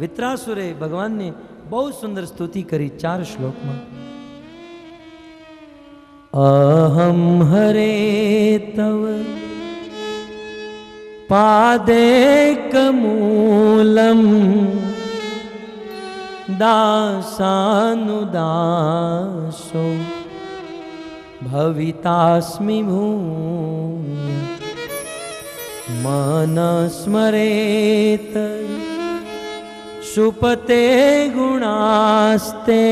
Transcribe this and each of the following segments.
વિત્રાસુરે ભગવાનની બહુ સુંદર સ્તુતિ કરી 4 શ્લોકમાં. અહમ હરે તવ પાદેકમૂલમ દાસાનુદાસો ભવિતાસ્મિ ભૂય મન સ્મરેત સુપતે ગુણાસ્તે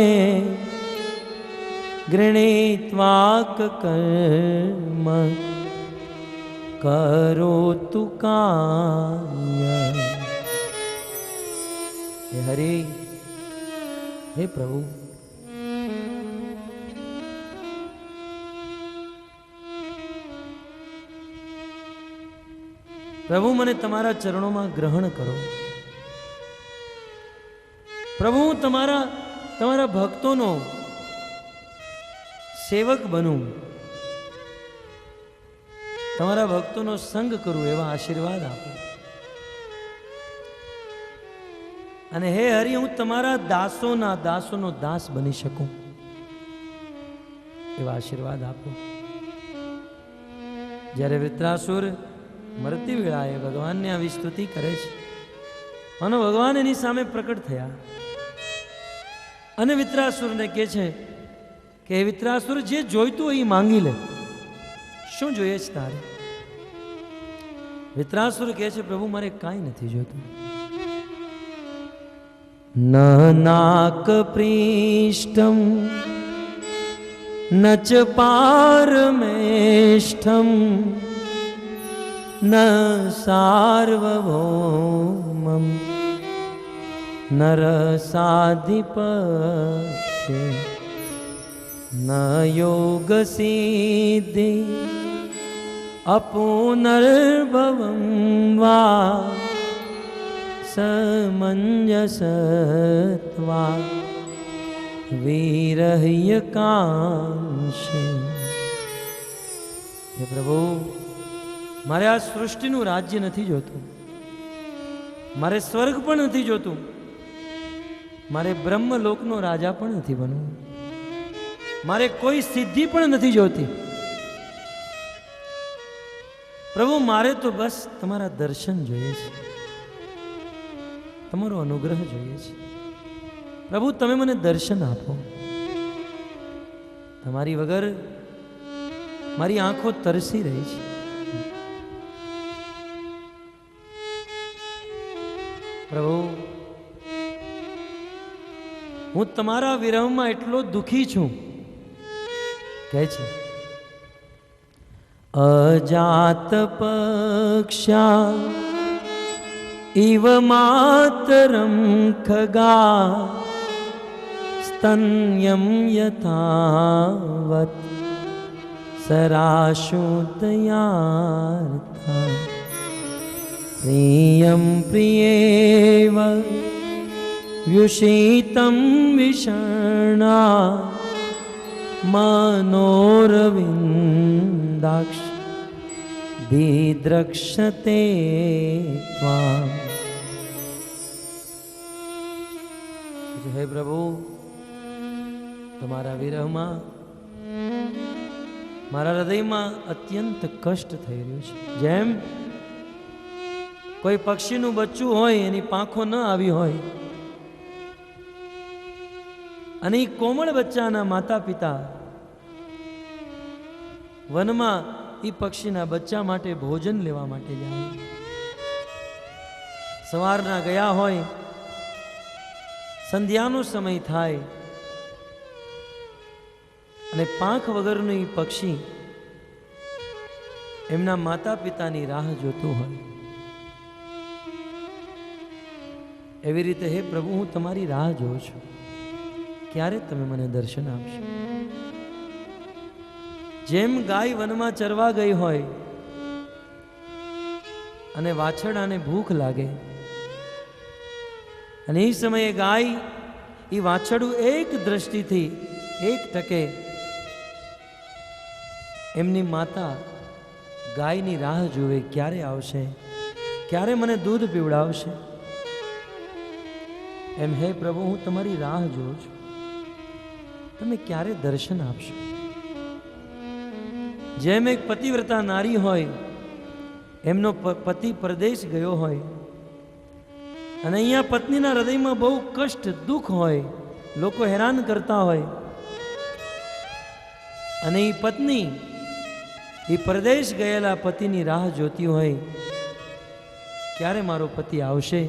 ગૃણીત્વાક કર્મ કરોતુ કામ્ય. હે હરે, હે પ્રભુ, પ્રભુ મને તમારા ચરણોમાં ગ્રહણ કરો. પ્રભુ હું તમારા ભક્તોનો સેવક બનું, તમારા ભક્તોનો સંગ કરું એવા આશીર્વાદ આપો. અને હે હરિ, હું તમારા દાસોનો દાસ બની શકું એવા આશીર્વાદ આપો. જ્યારે વિત્રાસુર મરતી વેળાએ ભગવાનને આવી સ્તુતિ કરે છે અને ભગવાન એની સામે પ્રકટ થયા અને વિત્રાસુરને કહે છે કે હે વિત્રાસુર, જે જોઈતું હોય એ માંગી લે. શું જોઈએ છે તારે? વિત્રાસુર કહે છે, પ્રભુ મારે કાંઈ નથી જોઈતું. ન નાક પ્રીષ્ટમ ન ચ પારમેષ્ઠમ ન સાર્વભૌમમ ન રસાધિપતે ન યોગ સિદ્ધિ અપુનર્ભવમ વા સમંજસત્વા વિરહ્ય કાંક્ષે. હે પ્રભુ, મારે આ સૃષ્ટિનું રાજ્ય નથી જોતું, મારે સ્વર્ગ પણ નથી જોતું, મારે બ્રહ્મલોકનો રાજા પણ નથી બનવું, મારે કોઈ સિદ્ધિ પણ નથી જોતી. પ્રભુ, મારે તો બસ તમારા દર્શન જોઈએ છે, તમારો અનુગ્રહ જોઈએ છે. પ્રભુ, તમે મને દર્શન આપો. તમારી વગર મારી આંખો તરસી રહી છે. પ્રભુ, હું તમારા વિરહમાં એટલો દુખી છું, કહે છે, અજાત પક્ષા ઇવ માતરમ ખગા સ્તન્યમ યથાવત સરાશુતયાર્થા પ્રિયમ પ્રિયેવ વ્યુષિતમ વિષણા મનોરવિંદાક્ષ દિદ્રક્ષતે ત્વામ. હે પ્રભુ, તમારા વિરહમાં મારા હૃદયમાં અત્યંત કષ્ટ થઈ રહ્યું છે. જેમ કોઈ પક્ષીનું બચ્ચું હોય, એની પાંખો ન આવી હોય અને એ કોમળ બચ્ચાના માતા પિતા વનમાં એ પક્ષીના બચ્ચા માટે ભોજન લેવા માટે જાય. સવારના ગયા હોય, સંધ્યાનો સમય થાય અને પાંખ વગરનું એ પક્ષી એમના માતા પિતાની રાહ જોતું હોય. એવી રીતે હે પ્રભુ, હું તમારી રાહ જોઉં છું, ક્યારે તમે મને દર્શન આપશો. જેમ ગાય વનમાં ચરવા ગઈ હોય અને વાછરડાને ભૂખ લાગે અને એ સમયે ગાય એ વાછરડું એક દ્રષ્ટિથી એક ટકે એમની માતા ગાયની રાહ જોવે, ક્યારે આવશે, ક્યારે મને દૂધ પીવડાવશે. એમ હે પ્રભુ, હું તમારી રાહ જોઉં છું, તમે ક્યારે દર્શન આપશો? જેમ એક પતિવ્રતા નારી હોય, એમનો પતિ પરદેશ ગયો હોય અને અહીંયા પત્નીના હૃદયમાં બહુ કષ્ટ દુઃખ હોય, લોકો હેરાન કરતા હોય, અને એ પત્ની એ પરદેશ ગયેલા પતિની રાહ જોતી હોય, ક્યારે મારો પતિ આવશે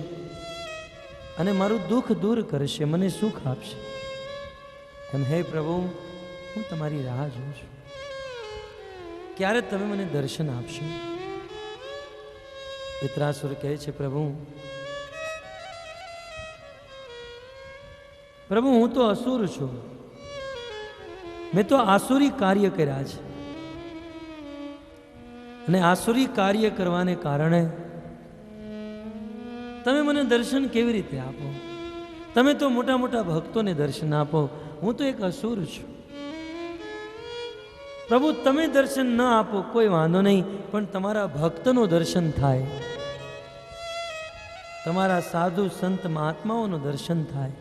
અને મારું દુઃખ દૂર કરશે, મને સુખ આપશે. એમ હે પ્રભુ, હું તમારી રાહ જોઉં છું, ક્યારે તમે મને દર્શન આપશો? વિત્રાસુર કહે છે, પ્રભુ હું તો અસુર છું, મેં તો આસુરી કાર્ય કર્યા છે, અને આસુરી કાર્ય કરવાને કારણે તમે મને દર્શન કેવી રીતે આપો? તમે તો મોટા મોટા ભક્તોને દર્શન આપો, હું તો એક અસુર છું. પ્રભુ તમે દર્શન ન આપો કોઈ વાંધો નહીં, પણ તમારા ભક્તનું દર્શન થાય, તમારા સાધુ સંત મહાત્માઓનું દર્શન થાય,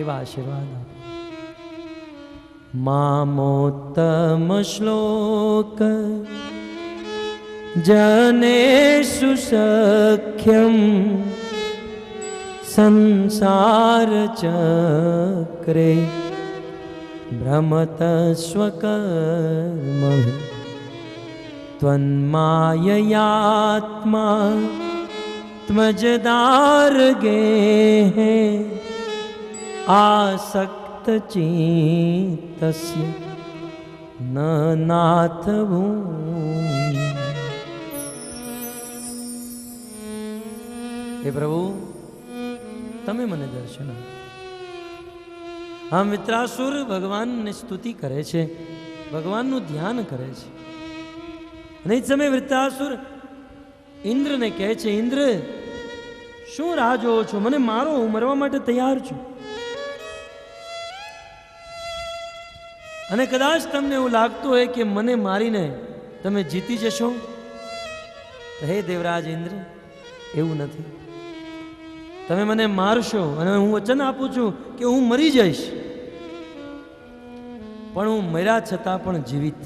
એવા આશીર્વાદ આપો. મામોત્તમ શ્લોક જનેષુ સખ્યમ સંસાર ચક્રે ભ્રમત સ્વકર્મ ત્વન્માયયાત્મા ત્વજદાર્ગે આસક્ત ચિત્તસ્ય ન નાથ ભૂમિ. હે પ્રભુ, તમે મને દર્શન આપો. આમ વિત્રાસુર ભગવાનની સ્તુતિ કરે છે, ભગવાનનું ધ્યાન કરે છે. અને એ સમયે વિત્રાસુર ઇન્દ્રને કહે છે, ઇન્દ્ર શું રાહ જોવો છો? મને મારો, હું મરવા માટે તૈયાર છું. અને કદાચ તમને એવું લાગતું હોય કે મને મારીને તમે જીતી જશો, તો હે દેવરાજ ઇન્દ્ર, એવું નથી. તમે મને મારશો અને હું વચન આપું છું કે હું મરી જઈશ, પણ હું મર્યા છતાં પણ જીવિત,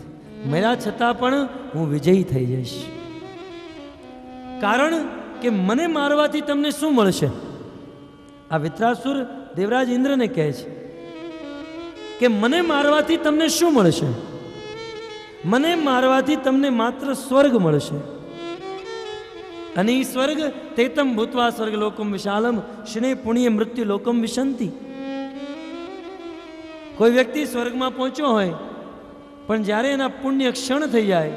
મર્યા છતાં પણ હું વિજયી થઈ જઈશ. કારણ કે મને મારવાથી તમને શું મળશે? આ વિત્રાસુર દેવરાજ ઇન્દ્રને કહે છે કે મને મારવાથી તમને શું મળશે? મને મારવાથી તમને માત્ર સ્વર્ગ મળશે. અને એ સ્વર્ગ તેતમ ભૂતવા સ્વર્ગ લોકમ વિશાલમ શને પુણ્ય મૃત્યુ લોકમ વિશંતિ. કોઈ વ્યક્તિ સ્વર્ગમાં પહોંચ્યો હોય, પણ જ્યારે એના પુણ્ય ક્ષણ થઈ જાય,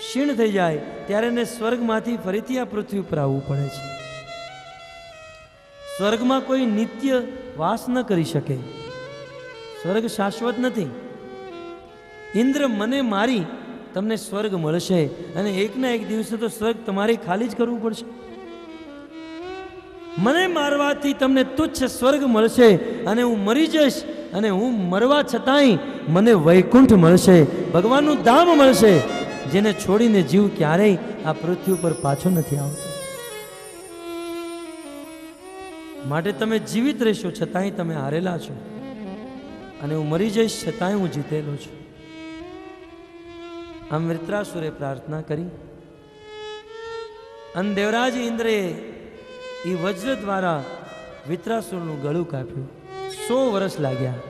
ક્ષીણ થઈ જાય, ત્યારે એને સ્વર્ગમાંથી ફરીથી આ પૃથ્વી ઉપર આવવું પડે છે. સ્વર્ગમાં કોઈ નિત્ય વાસ ન કરી શકે, સ્વર્ગ શાશ્વત નથી. ઇન્દ્ર મને મારી તમને સ્વર્ગ મળશે, અને એકના એક દિવસે તો સ્વર્ગ તમારે ખાલી જ કરવું પડશે. મને મારવાથી તમને તુચ્છ સ્વર્ગ મળશે, અને હું મરી જઈશ, અને હું મરવા છતાંય મને વૈકુંઠ મળશે, ભગવાનનું ધામ મળશે, જેને છોડીને જીવ ક્યારેય આ પૃથ્વી ઉપર પાછો નથી આવતો. માટે તમે જીવિત રહેશો છતાંય તમે હારેલા છો, અને હું મરી જઈશ છતાંય હું જીતેલો છું. આમ વિત્રાસુરે પ્રાર્થના કરી, અને દેવરાજ ઇન્દ્રએ એ વજ્ર દ્વારા વિત્રાસુરનું ગળું કાપ્યું. 100 વર્ષ લાગ્યા,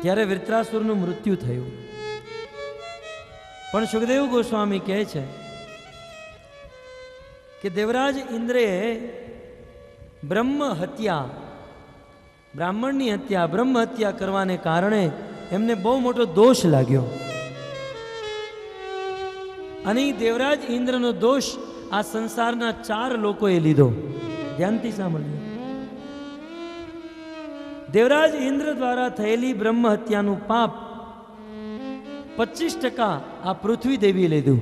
ત્યારે વિત્રાસુરનું મૃત્યુ થયું. પણ સુખદેવ ગોસ્વામી કહે છે કે દેવરાજ ઇન્દ્રએ બ્રહ્મ હત્યા, બ્રાહ્મણની હત્યા, બ્રહ્મ હત્યા કરવાને કારણે એમને બહુ મોટો દોષ લાગ્યો. અને દેવરાજ ઇન્દ્રનો દોષ આ સંસારના 4 લોકોએ લીધો. ધ્યાનથી સાંભળજો. દેવરાજ ઇન્દ્ર દ્વારા થયેલી બ્રહ્મ હત્યાનું પાપ 25% આ પૃથ્વી દેવી લીધું.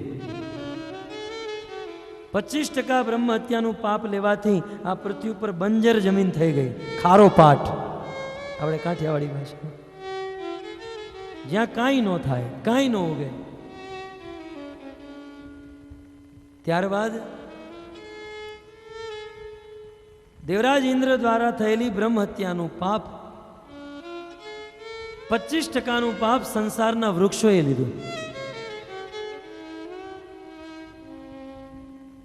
25% બ્રહ્મ હત્યાનું પાપ લેવાથી આ પૃથ્વી ઉપર બંજર જમીન થઈ ગઈ, ખારો પાટ, આપણે કાઠિયાવાડી ભાષામાં, જ્યાં કાંઈ ન થાય, કાંઈ ન ઉગે. ત્યારબાદ દેવરાજ ઇન્દ્ર દ્વારા થયેલી બ્રહ્મ હત્યાનું પાપ 25% પાપ સંસારના વૃક્ષોએ લીધું.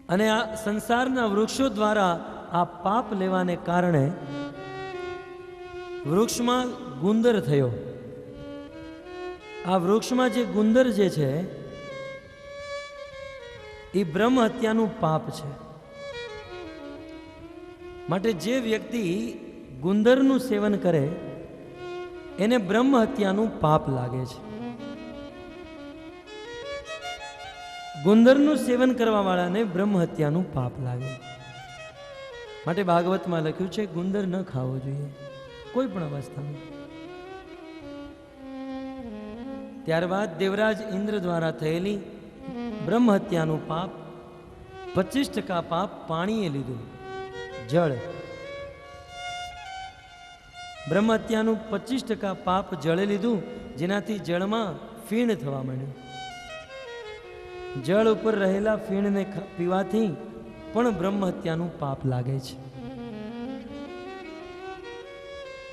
અને આ સંસારના વૃક્ષો દ્વારા આ પાપ લેવાને કારણે વૃક્ષમાં ગુંદર થયો. આ વૃક્ષમાં જે ગુંદર જે છે એ બ્રહ્મ હત્યાનું પાપ છે. માટે જે વ્યક્તિ ગુંદરનું સેવન કરે એને બ્રહ્મ હત્યાનું પાપ લાગે છે. ગુંદરનું સેવન કરવા વાળાને બ્રહ્મ હત્યાનું પાપ લાગે. માટે ભાગવતમાં લખ્યું છે ગુંદર ન ખાવો જોઈએ કોઈ પણ અવસ્થામાં. ત્યારબાદ દેવરાજ ઇન્દ્ર દ્વારા થયેલી બ્રહ્મ હત્યાનું પાપ 25% પાપ પાણીએ લીધું, જળ. બ્રહ્મ હત્યાનું 25% પાપ જળે લીધું, જેનાથી જળમાં ફીણ થવા માંડ્યું. જળ ઉપર રહેલા ફીણને પીવાથી પણ બ્રહ્મ હત્યાનું પાપ લાગે છે.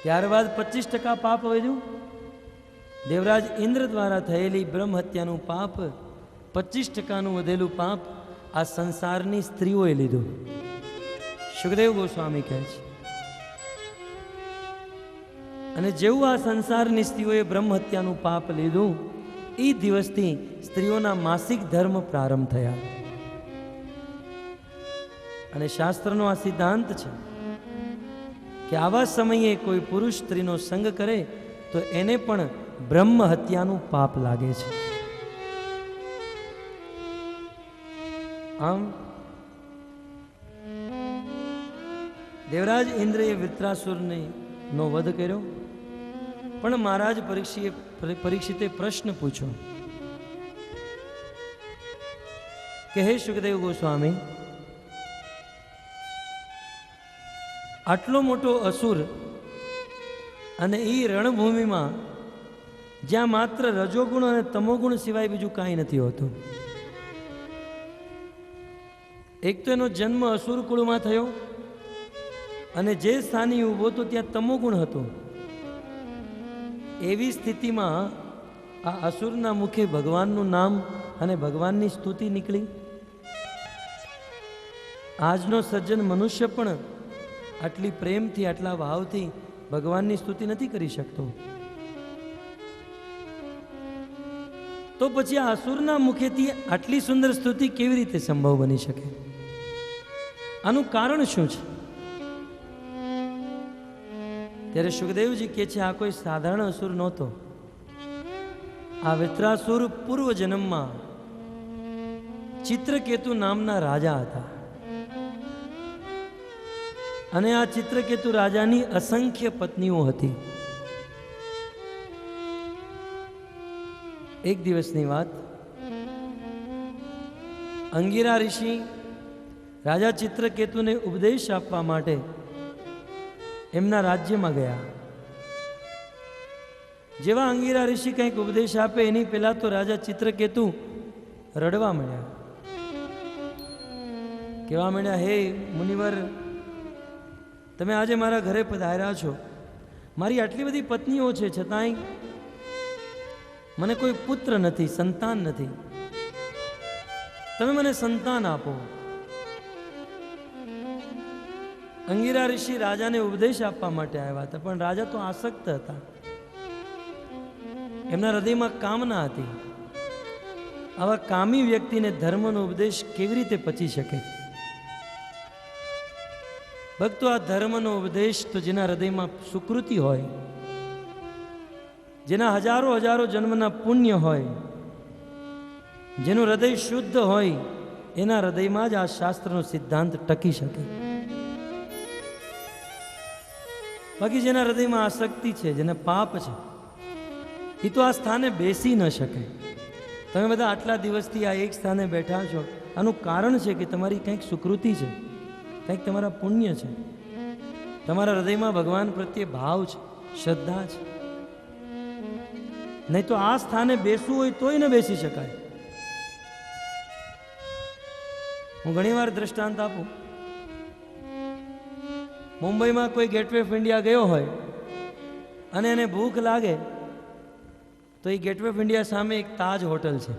ત્યારબાદ 25% પાપ વધ્યું. દેવરાજ ઇન્દ્ર દ્વારા થયેલી બ્રહ્મ હત્યાનું પાપ 25%નું વધેલું પાપ આ સંસારની સ્ત્રીઓએ લીધું. સુખદેવ ગોસ્વામી કહે છે. અને જેવું આ સંસારની સ્ત્રીઓએ બ્રહ્મ હત્યાનું પાપ લીધું એ દિવસથી સ્ત્રીઓના માસિક ધર્મ પ્રારંભ થયા. અને શાસ્ત્રનો આ સિદ્ધાંત છે કે આવા સમયે કોઈ પુરુષ સ્ત્રીનો સંગ કરે તો એને પણ બ્રહ્મ હત્યાનું પાપ લાગે છે. આમ દેવરાજ ઇન્દ્રએ વૃત્રાસુરને નો વધ કર્યો. પણ મહારાજ પરીક્ષિતે પ્રશ્ન પૂછ્યો કે હે સુખદેવ ગોસ્વામી, આટલો મોટો અસુર અને એ રણભૂમિમાં જ્યાં માત્ર રજોગુણ અને તમોગુણ સિવાય બીજું કાંઈ નથી હોતું. એક તો એનો જન્મ અસુર કુળમાં થયો અને જે સ્થાને ઊભો હતો ત્યાં તમોગુણ હતો. એવી સ્થિતિમાં આ અસુરના મુખે ભગવાનનું નામ અને ભગવાનની સ્તુતિ નીકળી. આજનો સજ્જન મનુષ્ય પણ આટલી પ્રેમથી આટલા ભાવથી ભગવાનની સ્તુતિ નથી કરી શકતો. તો પછી આ અસુરના મુખેથી આટલી સુંદર સ્તુતિ કેવી રીતે સંભવ બની શકે? આનું કારણ શું છે? ત્યારે સુખદેવજી કહે છે આ કોઈ સાધારણ અસુર નહોતો. આ વૃત્રાસુર પૂર્વ જન્મમાં ચિત્રકેતુ નામના રાજા હતા. અને આ ચિત્રકેતુ રાજાની અસંખ્ય પત્નીઓ હતી. એક દિવસની વાત, અંગિરા ઋષિ રાજા ચિત્રકેતુને ઉપદેશ આપવા માટે એમના રાજ્યમાં ગયા. જેવા અંગિરા ઋષિ કંઈક ઉપદેશ આપે એની પહેલા તો રાજા ચિત્રકેતુ રડવા માંડ્યા. કહેવા માંડ્યા, હે મુનિવર, તમે આજે મારા ઘરે પધાર્યા છો. મારી આટલી બધી પત્નીઓ છે, છતાંય મને કોઈ પુત્ર નથી, સંતાન નથી. તમે મને સંતાન આપો. અંગિરા ઋષિ રાજાને ઉપદેશ આપવા માટે આવ્યા હતા, પણ રાજા તો આસક્ત હતા. એમના હૃદયમાં કામના હતી. આવા કામી વ્યક્તિને ધર્મનો ઉપદેશ કેવી રીતે પચી શકે? ભક્તો, આ ધર્મનો ઉપદેશ તો જેના હૃદયમાં સુકૃતિ હોય, જેના હજારો હજારો જન્મના પુણ્ય હોય, જેનું હૃદય શુદ્ધ હોય, એના હૃદયમાં જ આ શાસ્ત્રનો સિદ્ધાંત ટકી શકે. બાકી જેના હૃદયમાં આસક્તિ છે, જેને પાપ છે, એ તો આ સ્થાને બેસી ન શકે. તમે બધા આટલા દિવસથી આ એક સ્થાને બેઠા છો, આનું કારણ છે કે તમારી કંઈક સુકૃતિ છે, કંઈક તમારા પુણ્ય છે, તમારા હૃદયમાં ભગવાન પ્રત્યે ભાવ છે, શ્રદ્ધા છે. નહીં તો આ સ્થાને બેસવું હોય તોય ન બેસી શકાય. હું ઘણીવાર દ્રષ્ટાંત આપું. મુંબઈમાં કોઈ ગેટવે ઓફ ઇન્ડિયા ગયો હોય અને એને ભૂખ લાગે તો એ ગેટવે ઓફ ઇન્ડિયા સામે એક તાજ હોટલ છે,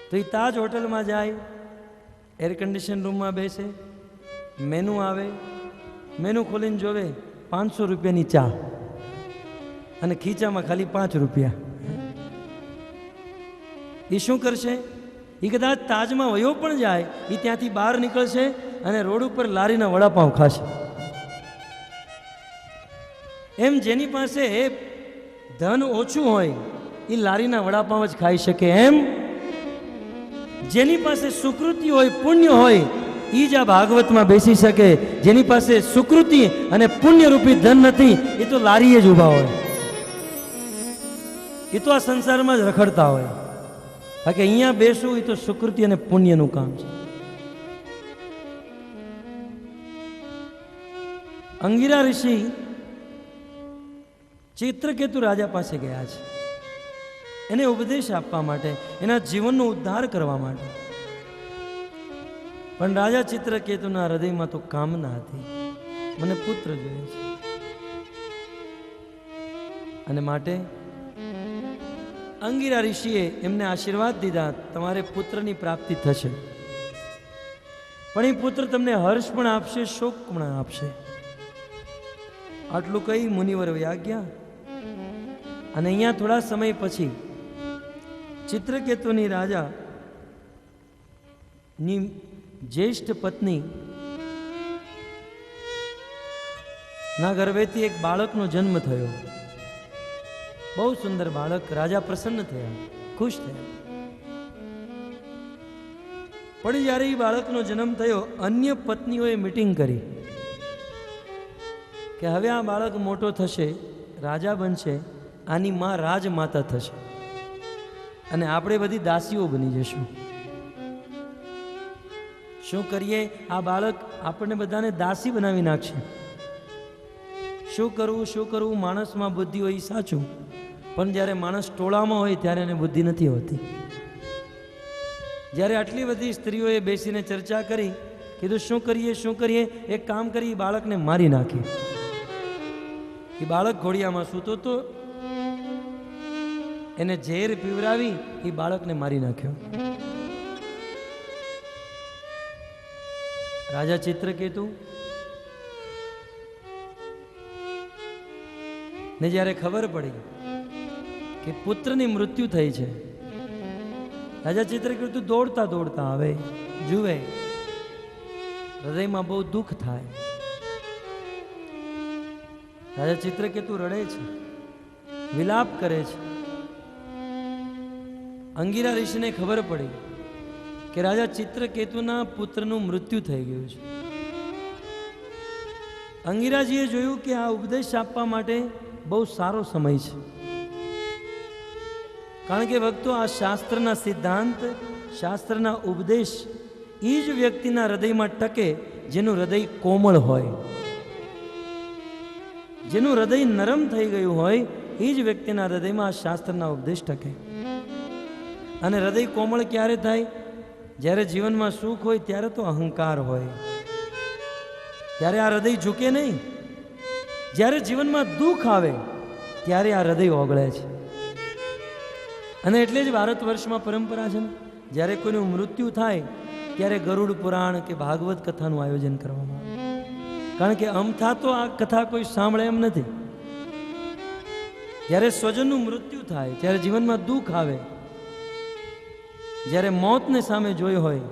તો એ તાજ હોટલમાં જાય, એર કન્ડિશન રૂમમાં બેસે, મેનુ આવે, મેનુ ખોલીને જોવે 500 રૂપિયાની ચા અને ખીચામાં ખાલી 5 રૂપિયા. એ શું કરશે? એ કદાચ તાજમાં વયો પણ જાય, એ ત્યાંથી બહાર નીકળશે અને રોડ ઉપર લારીના વડાપાઉં ખાશે. એમ જેની પાસે ધન ઓછું હોય એ લારીના વડાપાઉં જ ખાઈ શકે. એમ જેની પાસે સુકૃતિ હોય, પુણ્ય હોય, એ જ આ ભાગવતમાં બેસી શકે. જેની પાસે સુકૃતિ અને પુણ્યરૂપી ધન નથી એ તો લારીએ જ ઊભા હોય, એ તો આ સંસારમાં જ રખડતા હોય. કારણ કે અહીંયા બેસવું એ તો સુકૃતિ અને પુણ્યનું કામ છે. અંગિરા ઋષિ ચિત્રકેતુ રાજા પાસે ગયા છે એને ઉપદેશ આપવા માટે, એના જીવનનો ઉદ્ધાર કરવા માટે. પણ રાજા ચિત્રકેતુના હૃદયમાં તો કામના હતી, મને પુત્ર જોઈએ છે. અને માટે અંગિરા ઋષિએ એમને આશીર્વાદ દીધા, તમારે પુત્રની પ્રાપ્તિ થશે. પણ એ પુત્ર તમને હર્ષ પણ આપશે, શોક પણ આપશે. આટલું કઈ મુનિવર વયા ગયા. અને અહીંયા થોડા સમય પછી ચિત્રકેતુની રાજા ની જ્યેષ્ઠ પત્ની ના ગર્ભેથી એક બાળકનો જન્મ થયો. બહુ સુંદર બાળક. રાજા પ્રસન્ન થયા, ખુશ થયા. પણ જ્યારે એ બાળકનો જન્મ થયો, અન્ય પત્નીઓએ મીટિંગ કરી કે હવે આ બાળક મોટો થશે, રાજા બનશે, આની માં રાજમાતા થશે અને આપણે બધી દાસીઓ બની જશું. શું કરીએ? આ બાળક આપણને બધાને દાસી બનાવી નાખશે. શું કરવું, શું કરવું? માણસમાં બુદ્ધિ હોય સાચું, પણ જ્યારે માણસ ટોળામાં હોય ત્યારે એને બુદ્ધિ નથી હોતી. જ્યારે આટલી બધી સ્ત્રીઓએ બેસીને ચર્ચા કરી, કીધું શું કરીએ, શું કરીએ? એક કામ કરી, બાળકને મારી નાખી. એ બાળક ઘોડિયામાં સૂતો તો એને ઝેર પીવરાવી એ બાળકને મારી નાખ્યો. રાજા ચિત્રકેતુ ને જ્યારે ખબર પડી કે પુત્રની મૃત્યુ થઈ છે, રાજા ચિત્રકેતુ દોડતા દોડતા આવે, જુએ, હૃદયમાં બહુ દુઃખ થાય. રાજા ચિત્રકેતુ રડે છે, વિલાપ કરે છે. અંગિરા ઋષિને ખબર પડી કે રાજા ચિત્રકેતુના પુત્રનું મૃત્યુ થઈ ગયું છે. અંગિરાજીએ જોયું કે આ ઉપદેશ આપવા માટે બહુ સારો સમય છે. કારણ કે ભક્તો, આ શાસ્ત્રના સિદ્ધાંત, શાસ્ત્રના ઉપદેશ એ જ વ્યક્તિના હૃદયમાં ટકે જેનું હૃદય કોમળ હોય, જેનું હૃદય નરમ થઈ ગયું હોય, એ જ વ્યક્તિના હૃદયમાં આ શાસ્ત્રના ઉપદેશ ટકે. અને હૃદય કોમળ ક્યારે થાય? જ્યારે જીવનમાં સુખ હોય ત્યારે તો અહંકાર હોય, ત્યારે આ હૃદય ઝૂકે નહીં. જ્યારે જીવનમાં દુઃખ આવે ત્યારે આ હૃદય ઓગળે છે. અને એટલે જ ભારત વર્ષમાં પરંપરા છે ને, જ્યારે કોઈનું મૃત્યુ થાય ત્યારે ગરુડ પુરાણ કે ભાગવત કથાનું આયોજન કરવામાં આવે. કારણ કે અમથા તો આ કથા કોઈ સાંભળે એમ નથી. જ્યારે સ્વજનનું મૃત્યુ થાય, ત્યારે જીવનમાં દુઃખ આવે, જ્યારે મોતને સામે જોઈ હોય,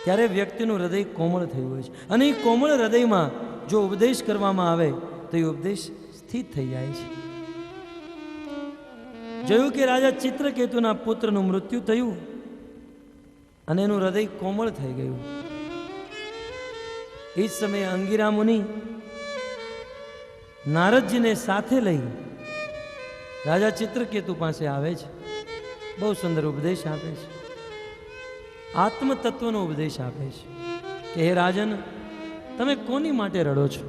ત્યારે વ્યક્તિનું હૃદય કોમળ થયું હોય છે. અને એ કોમળ હૃદયમાં જો ઉપદેશ કરવામાં આવે તો એ ઉપદેશ સ્થિત થઈ જાય છે. જોયું કે રાજા ચિત્રકેતુના પુત્રનું મૃત્યુ થયું અને એનું હૃદય કોમળ થઈ ગયું. એ જ સમયે અંગિરા મુનિ નારદજીને સાથે લઈ રાજા ચિત્રકેતુ પાસે આવે છે. બહુ સુંદર ઉપદેશ આપે છે, આત્મ તત્વનો ઉપદેશ આપે છે કે હે રાજન, તમે કોની માટે રડો છો?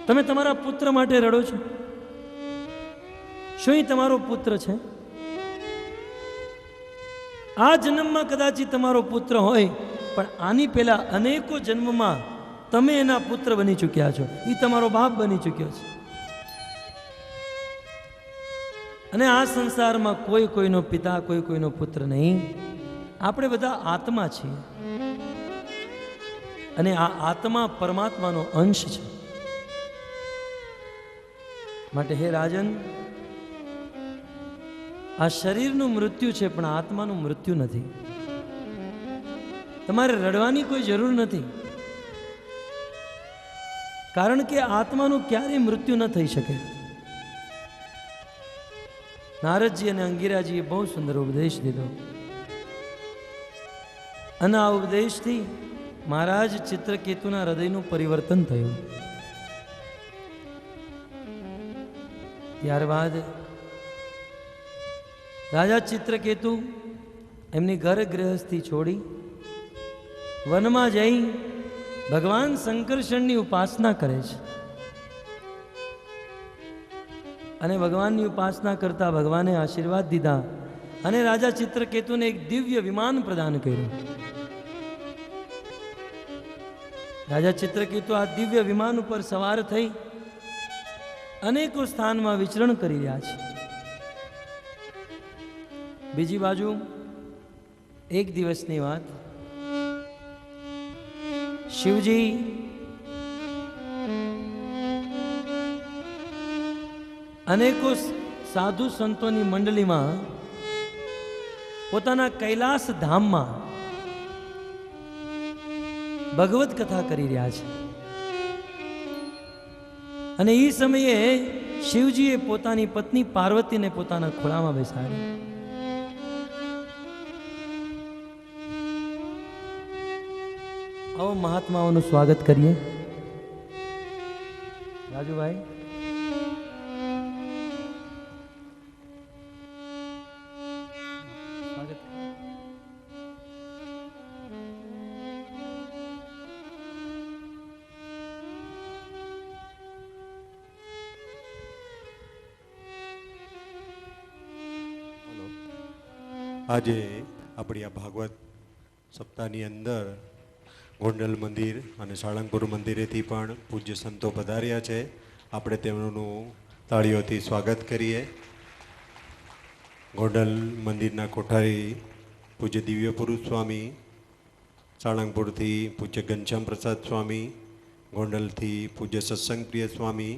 તમે તમારા પુત્ર માટે રડો છો? શું એ તમારો પુત્ર છે? આ જન્મમાં કદાચ તમારો પુત્ર હોય પણ આની પહેલા અનેકો જન્મમાં તમે એના પુત્ર બની ચૂક્યા છો, એ તમારો બાપ બની ચૂક્યો છે. અને આ સંસારમાં કોઈ કોઈનો પિતા, કોઈ કોઈનો પુત્ર નહીં. આપણે બધા આત્મા છીએ અને આ આત્મા પરમાત્માનો અંશ છે. માટે હે રાજન, આ શરીરનું મૃત્યુ છે પણ આત્માનું મૃત્યુ નથી. તમારે રડવાની કોઈ જરૂર નથી, કારણ કે આત્માનું ક્યારેય મૃત્યુ ન થઈ શકે. નારદજી અને અંગીરાજીએ બહુ સુંદર ઉપદેશ દીધો અને આ ઉપદેશથી મહારાજ ચિત્રકેતુના હૃદયનું પરિવર્તન થયું. ત્યારબાદ રાજા ચિત્રકેતુ એમની ઘર ગૃહસ્થી છોડી વનમાં જઈ ભગવાન શંકરશણની ઉપાસના કરે છે. અને ભગવાનની ઉપાસના કરતા ભગવાને આશીર્વાદ દીધા અને રાજા ચિત્રકેતુને એક દિવ્ય વિમાન પ્રદાન કર્યું. રાજા ચિત્રકેતુ આ દિવ્ય વિમાન ઉપર સવાર થઈ અનેકો સ્થાનમાં વિચરણ કરી રહ્યા છે. બીજી બાજુ એક દિવસની વાત, શિવજી અનેકો સાધુ સંતોની મંડળીમાં પોતાના કૈલાસ ધામમાં ભગવત કથા કરી રહ્યા છે. અને એ સમયે શિવજીએ પોતાની પત્ની પાર્વતીને પોતાના ખોળામાં બેસાડી. આવો મહાત્માઓનું સ્વાગત કરીએ. રાજુભાઈ, સ્વાગત. આજે આપણી આ ભાગવત સપ્તાહની અંદર ગોંડલ મંદિર અને સાળંગપુર મંદિરેથી પણ પૂજ્ય સંતો પધાર્યા છે. આપણે તેમનું તાળીઓથી સ્વાગત કરીએ. ગોંડલ મંદિરના કોઠારી પૂજ્ય દિવ્ય પુરુષ સ્વામી, સાળંગપુરથી પૂજ્ય ઘનશ્યામ પ્રસાદ સ્વામી, ગોંડલથી પૂજ્ય સત્સંગપ્રિય સ્વામી,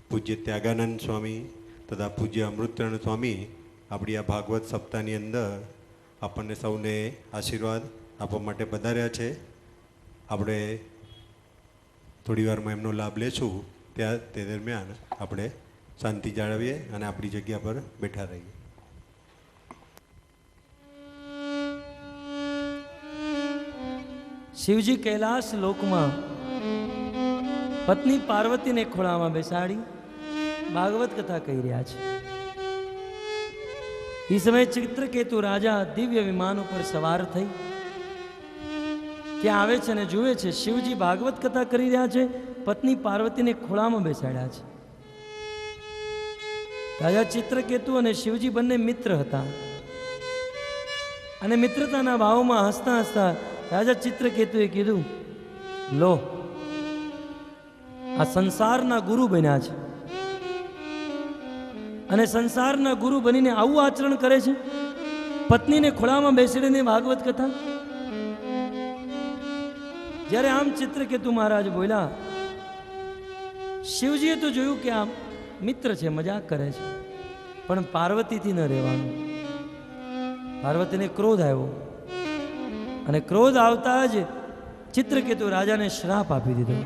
પૂજ્ય ત્યાગાનંદ સ્વામી તથા પૂજ્ય અમૃતરણ સ્વામી આપણી આ ભાગવત સપ્તાહની અંદર આપણને સૌને આશીર્વાદ આપવા માટે પધાર્યા છે. આપણે થોડી વારમાં એમનો લાભ લેશું. તે દરમિયાન આપણે શાંતિ જાળવીએ અને આપણી જગ્યા પર બેઠા રહીએ. શિવજી કૈલાસ લોકમાં પત્ની પાર્વતીને ખોળામાં બેસાડી ભાગવત કથા કહી રહ્યા છે. એ સમયે ચિત્રકેતુ રાજા દિવ્ય વિમાન ઉપર સવાર થઈ ત્યાં આવે છે અને જુએ છે શિવજી ભાગવત કથા કરી રહ્યા છે, પત્ની પાર્વતીને ખોળામાં બેસાડ્યા છે. રાજા ચિત્રકેતુ અને શિવજી બંને મિત્ર હતા અને મિત્રતાના ભાવમાં હસતા હસતા રાજા ચિત્રકેતુએ કીધું, લો, આ સંસારના ગુરુ બન્યા છે અને સંસારના ગુરુ બનીને આવું આચરણ કરે છે, પત્નીને ખોળામાં બેસાડીને ભાગવત કથા. જ્યારે આમ ચિત્રકેતુ મહારાજ બોલ્યા, શિવજીએ તો જોયું કે આ મિત્ર છે, મજાક કરે છે, પણ પાર્વતીથી ન રહેવાનું. પાર્વતીને ક્રોધ આવ્યો અને ક્રોધ આવતા જ ચિત્રકેતુ રાજાને શ્રાપ આપી દીધો.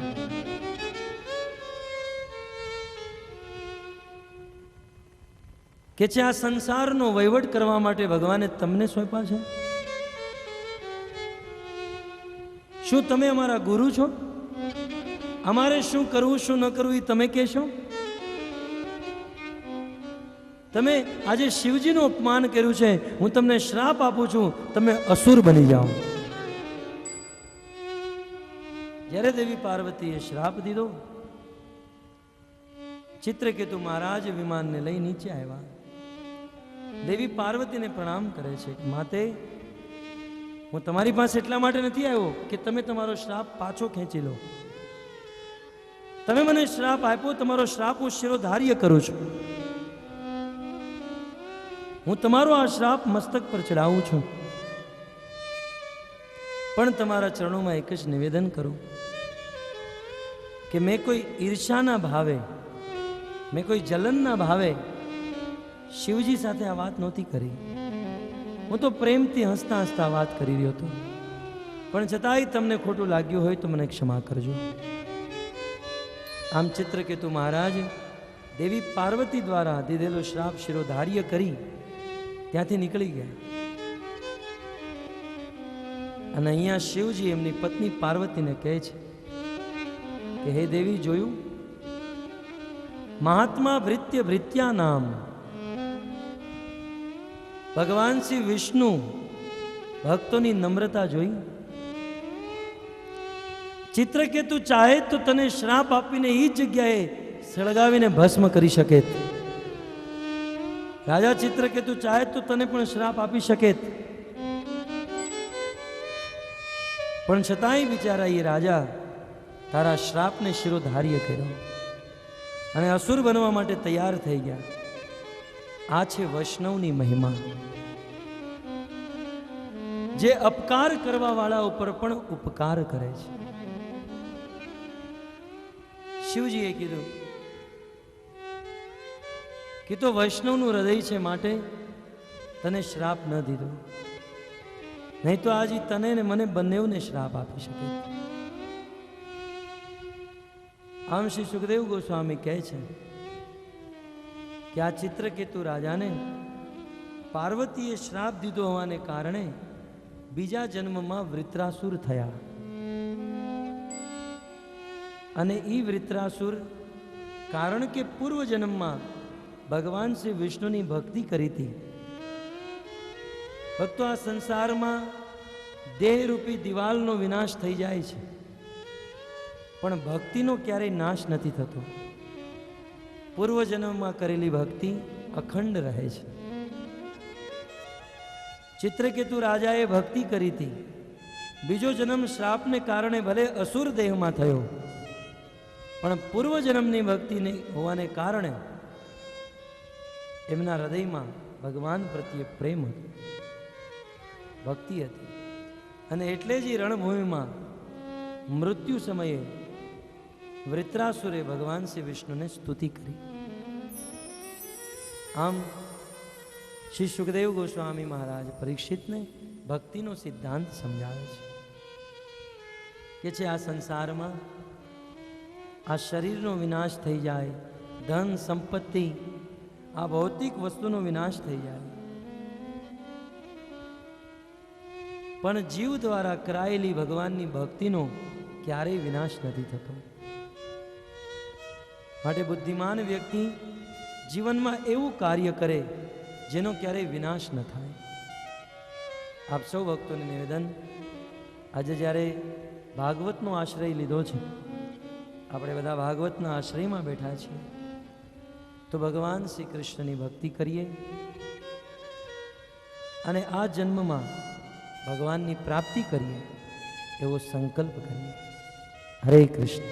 કે છે આ સંસારનો વહીવટ કરવા માટે ભગવાને તમને સોંપ્યા છે. શું તમે અમારા ગુરુ છો? અમારે શું કરવું શું ન કરવું એ તમે કહેશો? તમે આજે શિવજીનું અપમાન કર્યું છે, હું તમને શ્રાપ આપું છું, તમે અસુર બની જાઓ. જ્યારે દેવી પાર્વતીએ શ્રાપ દીધો, ચિત્રકેતુ મહારાજ વિમાનને લઈ નીચે આવ્યા. દેવી પાર્વતીને પ્રણામ કરે છે, માતે હું તમારી પાસે એટલા માટે નથી આવ્યો કે તમે તમારો શ્રાપ પાછો ખેંચી લો. તમે મને શ્રાપ આપ્યો, તમારો શ્રાપ હું શિરોધાર્ય કરું છું. હું તમારો આ શ્રાપ મસ્તક પર ચડાવું છું. પણ તમારા ચરણોમાં એક જ નિવેદન કરું કે મેં કોઈ ઈર્ષાના ભાવે, મેં કોઈ જલનના ભાવે શિવજી સાથે આ વાત નહોતી કરી. હું તો પ્રેમથી હસતા હસતા વાત કરી રહ્યો હતો. પણ છતાંય તમને ખોટું લાગ્યું હોય તો મને ક્ષમા કરજો. આમ ચિત્રકેતુ મહારાજ દેવી પાર્વતી દ્વારા દીધેલો શ્રાપ શિરોધાર્ય કરી ત્યાંથી નીકળી ગયા. અને અહીંયા શિવજી એમની પત્ની પાર્વતીને કહે છે કે હે દેવી, જોયું મહાત્મા ભૃત્ય ભૃત્યા નામ, ભગવાન શ્રી વિષ્ણુ ભક્તોની નમ્રતા જોઈ. ચિત્રકેતુ ચાહે તો તને શ્રાપ આપીને એ જગ્યાએ સળગાવીને ભસ્મ કરી શકે. રાજા ચિત્રકેતુ ચાહે તો તને પણ શ્રાપ આપી શકે, પણ છતાંય બિચારા એ રાજા તારા શ્રાપને શિરોધાર્ય કર્યો અને અસુર બનવા માટે તૈયાર થઈ ગયા. આ છે વૈષ્ણવની મહિમા, જે અપકાર કરવા વાળા ઉપર પણ ઉપકાર કરે છે. શિવજીએ કીધું કે તો વૈષ્ણવનું હૃદય છે માટે તને શ્રાપ ન દીધો, નહીં તો આજે તને ને મને બંનેઓને શ્રાપ આપી શકે. આમ શ્રી સુખદેવ ગોસ્વામી કહે છે કે આ ચિત્રકેતુ રાજાને પાર્વતીએ શ્રાપ દીધો હોવાને કારણે બીજા જન્મમાં વૃત્રાસુર થયા. અને એ વૃત્રાસુર કારણ કે પૂર્વ જન્મમાં ભગવાન શ્રી વિષ્ણુની ભક્તિ કરી હતી. ભક્તો, આ સંસારમાં દેહરૂપી દિવાલનો વિનાશ થઈ જાય છે, પણ ભક્તિનો ક્યારેય નાશ નથી થતો. પૂર્વ જન્મમાં કરેલી ભક્તિ અખંડ રહે છે. ચિત્રકેતુ રાજાએ ભક્તિ કરી હતી. બીજો જન્મ શ્રાપને કારણે ભલે અસુર દેહમાં થયો, પણ પૂર્વ જન્મની ભક્તિને હોવાને કારણે એમના હૃદયમાં ભગવાન પ્રત્યે પ્રેમ હતો, ભક્તિ હતી. અને એટલે જ એ રણભૂમિમાં મૃત્યુ સમયે વૃત્રાસુરે ભગવાન શ્રી વિષ્ણુને સ્તુતિ કરી. આમ શ્રી સુખદેવ ગોસ્વામી મહારાજ પરીક્ષિતને ભક્તિનો સિદ્ધાંત સમજાવે છે કે છે આ સંસારમાં આ શરીરનો વિનાશ થઈ જાય, ધન સંપત્તિ આ ભૌતિક વસ્તુનો વિનાશ થઈ જાય, પણ જીવ દ્વારા કરાયેલી ભગવાનની ભક્તિનો ક્યારેય વિનાશ નથી થતો. માટે બુદ્ધિમાન વ્યક્તિ જીવનમાં એવું કાર્ય કરે જેનો ક્યારેય વિનાશ ન થાય. આપ સૌ ભક્તોને નિવેદન, આજે જ્યારે ભાગવતનો આશ્રય લીધો છે, આપણે બધા ભાગવતના આશ્રયમાં બેઠા છીએ, તો ભગવાન શ્રી કૃષ્ણની ભક્તિ કરીએ અને આ જન્મમાં ભગવાનની પ્રાપ્તિ કરીએ એવો સંકલ્પ કરીએ. હરે કૃષ્ણ.